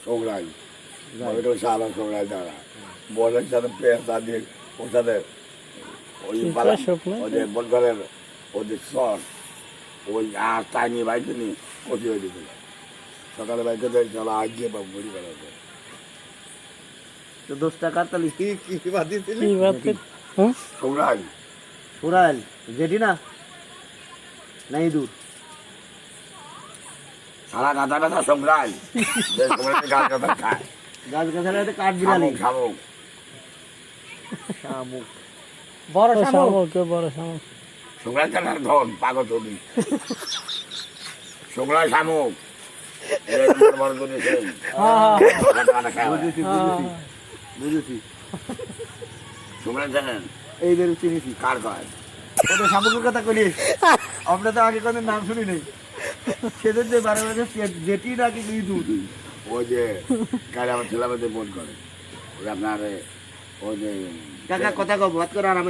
সংগ্রাম ওইটা সারা সংগ্রাম দ্বারা বলের সাথে পেঁচা দিয়ে ওর সাথে ওই পালা ওদের বলঘরের ওদের সর ওই আর তাই নিয়ে বাইকে নিয়ে কচি হয়ে দিয়েছিল সকালে বাইকে দেয় চলো আজ গিয়ে বাবু বুড়ি বেড়াতে তো 10 টাকার তালি কি বাদ দিয়েছিলি সংগ্রাম পুরাল যেটি না নাই দূর সারা গাঁদা ব্যথা সংগ্রাম গাছ গাঁদা খায় গাছ গাছালে কাঠ বিড়ালি শামুক শামুক বড় শামুক বড় শামুক সংগ্রাম জানার ধন পাগল ছবি সংগ্রাম শামুক বুঝেছি সংগ্রাম জানেন এই বেরু চিনিছি কার কয় ওদের শামুকের কথা কলি আমরা তো আগে কোনো নাম শুনি নাই সেদের যে বারে বারে যেটি নাকি দুই দুধ ওই যে কালে আমার ছেলেমেয়েদের বোন করে ওই আপনার ওই যে কাকা কথা কব বাত করে আরামে